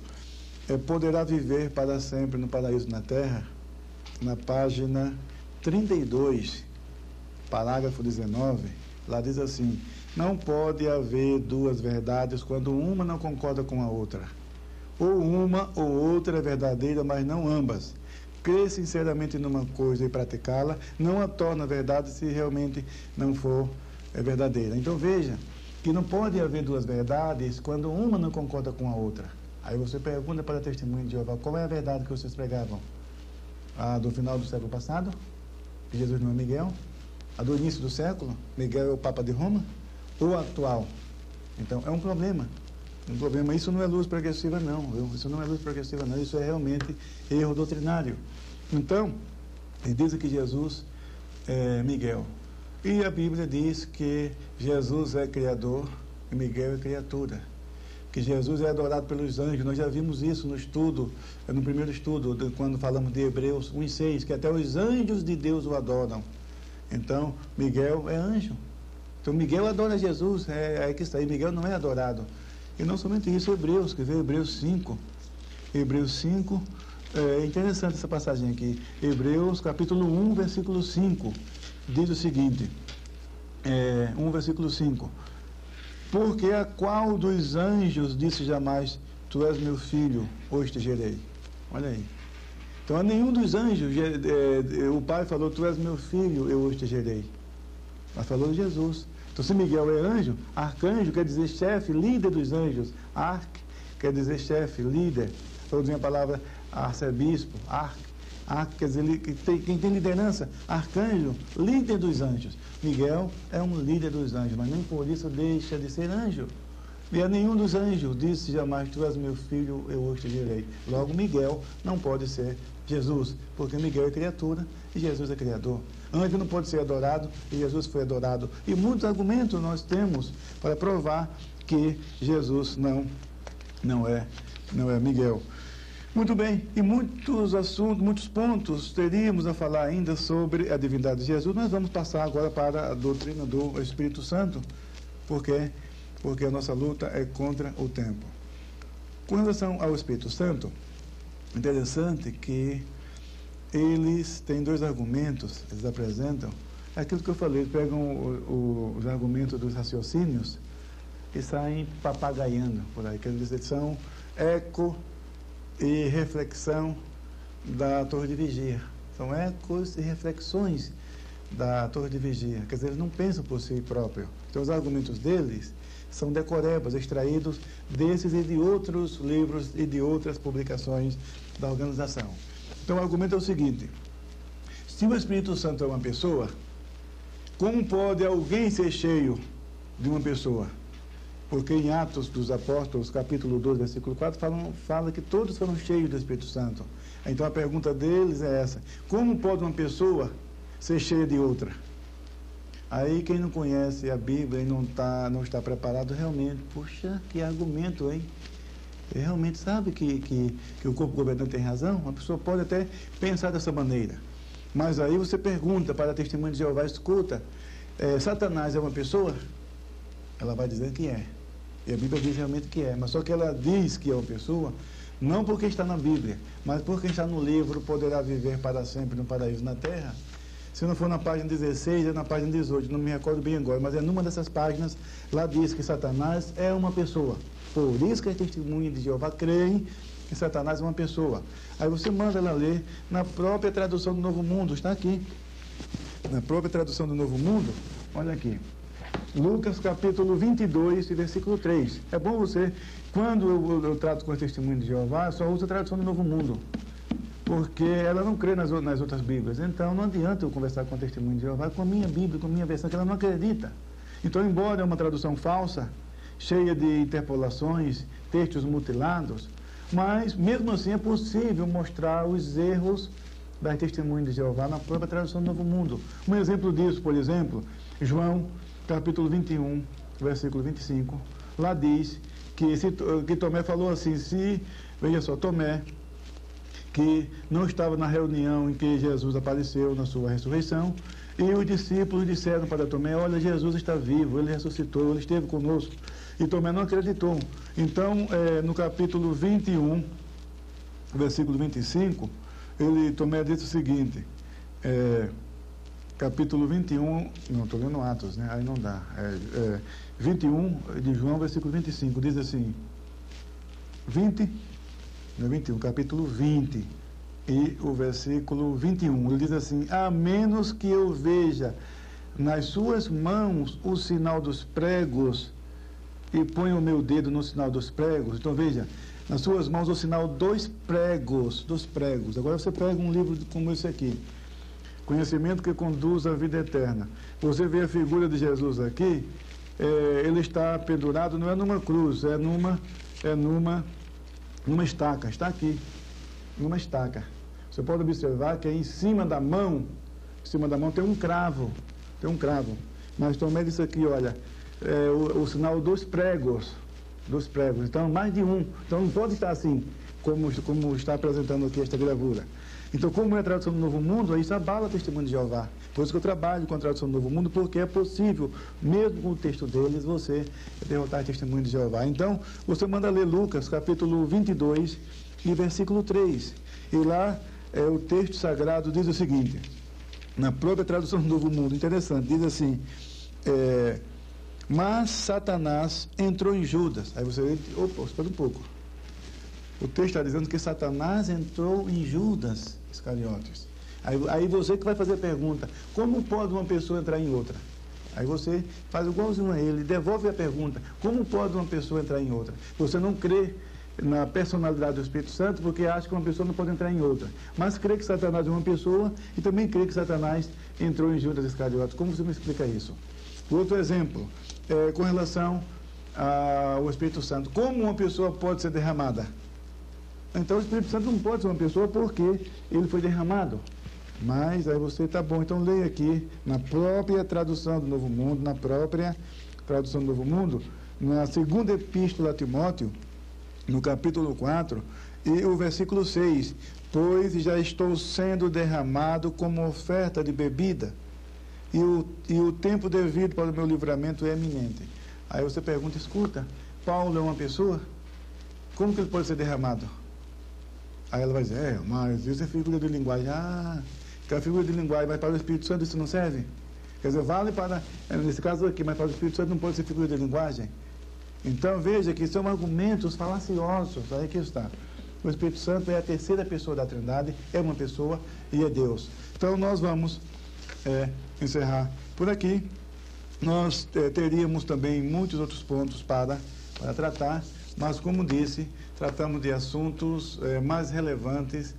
Poderá Viver para Sempre no Paraíso na Terra, na página 32, parágrafo 19, lá diz assim: não pode haver duas verdades quando uma não concorda com a outra. Ou uma ou outra é verdadeira, mas não ambas. Crer sinceramente numa coisa e praticá-la não a torna verdade se realmente não for verdadeira. Então veja que não pode haver duas verdades quando uma não concorda com a outra. Aí você pergunta para a testemunha de Jeová: qual é a verdade que vocês pregavam? A do final do século passado? Que Jesus não é Miguel? A do início do século? Miguel é o Papa de Roma? Ou a atual? Então é um problema. Um problema. Isso não é luz progressiva, não. Isso não é luz progressiva, não. Isso é realmente erro doutrinário. Então, eles dizem que Jesus é Miguel. E a Bíblia diz que Jesus é Criador e Miguel é criatura. Que Jesus é adorado pelos anjos. Nós já vimos isso no estudo, no primeiro estudo, quando falamos de Hebreus 1:6, que até os anjos de Deus o adoram. Então, Miguel é anjo. Então, Miguel adora Jesus. Aí que está aí. Miguel não é adorado. E não somente isso, Hebreus, que veio Hebreus 5. Hebreus 5, É interessante essa passagem aqui. Hebreus, capítulo 1, versículo 5, diz o seguinte, 1, versículo 5. Porque a qual dos anjos disse jamais, tu és meu filho, hoje te gerei? Olha aí. Então, a nenhum dos anjos, o Pai falou, tu és meu filho, eu hoje te gerei. Mas falou de Jesus. Então, se Miguel é anjo, arcanjo quer dizer chefe, líder dos anjos. Arc quer dizer chefe, líder. Traduzir a palavra arcebispo, arc quer dizer quem tem liderança, arcanjo, líder dos anjos. Miguel é um líder dos anjos, mas nem por isso deixa de ser anjo. E a nenhum dos anjos disse jamais, tu és meu filho, eu hoje te gerei. Logo, Miguel não pode ser Jesus, porque Miguel é criatura e Jesus é criador. Anjo não pode ser adorado e Jesus foi adorado. E muitos argumentos nós temos para provar que Jesus não é Miguel. Muito bem, e muitos assuntos, muitos pontos teríamos a falar ainda sobre a divindade de Jesus. Nós vamos passar agora para a doutrina do Espírito Santo, porque a nossa luta é contra o tempo. Com relação ao Espírito Santo, interessante que eles têm dois argumentos, eles apresentam, é aquilo que eu falei, eles pegam os argumentos dos raciocínios e saem papagaiando por aí, quer dizer, são eco e reflexão da Torre de Vigia. São ecos e reflexões da Torre de Vigia. Quer dizer, eles não pensam por si próprios. Então, os argumentos deles são decorebas, extraídos desses e de outros livros e de outras publicações da organização. Então, o argumento é o seguinte: se o Espírito Santo é uma pessoa, como pode alguém ser cheio de uma pessoa? Porque em Atos dos Apóstolos, capítulo 12, versículo 4, fala que todos foram cheios do Espírito Santo. Então a pergunta deles é essa: como pode uma pessoa ser cheia de outra? Aí quem não conhece a Bíblia e não está preparado, realmente, puxa, que argumento, hein? Ele realmente sabe que o corpo governante tem razão? Uma pessoa pode até pensar dessa maneira. Mas aí você pergunta para a Testemunha de Jeová, escuta, Satanás é uma pessoa? Ela vai dizer que é. E a Bíblia diz realmente que é. Mas só que ela diz que é uma pessoa, não porque está na Bíblia, mas porque está no livro, poderá viver para sempre no paraíso na terra. Se não for na página 16, é na página 18, não me recordo bem agora, mas é numa dessas páginas, lá diz que Satanás é uma pessoa. Por isso que as Testemunhas de Jeová creem que Satanás é uma pessoa. Aí você manda ela ler na própria tradução do Novo Mundo, está aqui. Na própria tradução do Novo Mundo, olha aqui. Lucas capítulo 22, versículo 3. É bom você, quando eu trato com a Testemunha de Jeová, só uso a tradução do Novo Mundo, porque ela não crê nas outras Bíblias. Então não adianta eu conversar com a Testemunha de Jeová com a minha Bíblia, com a minha versão, que ela não acredita. Então, embora é uma tradução falsa, cheia de interpolações, textos mutilados, mas mesmo assim é possível mostrar os erros das Testemunhas de Jeová na própria tradução do Novo Mundo. Um exemplo disso, por exemplo, João capítulo 21, versículo 25, lá diz que Tomé falou assim, veja só, Tomé, que não estava na reunião em que Jesus apareceu na sua ressurreição, e os discípulos disseram para Tomé, olha, Jesus está vivo, ele ressuscitou, ele esteve conosco, e Tomé não acreditou. Então, no capítulo 21, versículo 25, Tomé disse o seguinte, capítulo 21, não, estou lendo Atos, né? Aí não dá. 21 de João, versículo 25, diz assim, 20, não é 21, capítulo 20, e o versículo 21, ele diz assim, a menos que eu veja nas suas mãos o sinal dos pregos e ponha o meu dedo no sinal dos pregos. Então veja, nas suas mãos o sinal dos pregos. Agora você pega um livro como esse aqui, Conhecimento que conduz à vida eterna. Você vê a figura de Jesus aqui, ele está pendurado, não é numa cruz, é numa estaca, está aqui, numa estaca. Você pode observar que em cima da mão tem um cravo, Mas Tomé disse aqui, olha, o sinal dos pregos, então mais de um. Então não pode estar assim, como está apresentando aqui esta gravura. Então, como é a tradução do Novo Mundo, isso abala o testemunho de Jeová. Por isso que eu trabalho com a tradução do Novo Mundo, porque é possível, mesmo com o texto deles, você derrotar o testemunho de Jeová. Então, você manda ler Lucas, capítulo 22, e versículo 3. E lá, o texto sagrado diz o seguinte, na própria tradução do Novo Mundo, interessante, diz assim, mas Satanás entrou em Judas. Aí você, espera um pouco. O texto está dizendo que Satanás entrou em Judas Iscariotes. Aí você que vai fazer a pergunta, como pode uma pessoa entrar em outra? Aí você faz igualzinho a ele, devolve a pergunta, como pode uma pessoa entrar em outra? Você não crê na personalidade do Espírito Santo porque acha que uma pessoa não pode entrar em outra. Mas crê que Satanás é uma pessoa e também crê que Satanás entrou em Judas Iscariotes. Como você me explica isso? Outro exemplo, com relação ao Espírito Santo. Como uma pessoa pode ser derramada? Então o Espírito Santo não pode ser uma pessoa porque ele foi derramado. Mas aí você, tá bom, então leia aqui na própria tradução do Novo Mundo, na segunda epístola a Timóteo, no capítulo 4, e o versículo 6, pois já estou sendo derramado como oferta de bebida, e o tempo devido para o meu livramento é iminente. Aí você pergunta, escuta, Paulo é uma pessoa? Como que ele pode ser derramado? Aí ela vai dizer, mas isso é figura de linguagem. Que é a figura de linguagem, mas para o Espírito Santo isso não serve? Quer dizer, vale para, nesse caso aqui, mas para o Espírito Santo não pode ser figura de linguagem? Então veja que são argumentos falaciosos, aí que está. O Espírito Santo é a terceira pessoa da Trindade, é uma pessoa e é Deus. Então nós vamos encerrar por aqui. Nós teríamos também muitos outros pontos para tratar, mas como disse, tratamos de assuntos mais relevantes,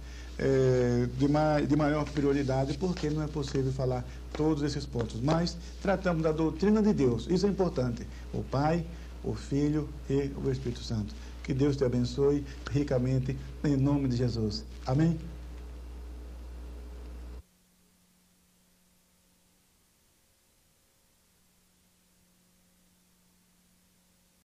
de maior prioridade, porque não é possível falar todos esses pontos. Mas tratamos da doutrina de Deus, isso é importante. O Pai, o Filho e o Espírito Santo. Que Deus te abençoe ricamente, em nome de Jesus. Amém?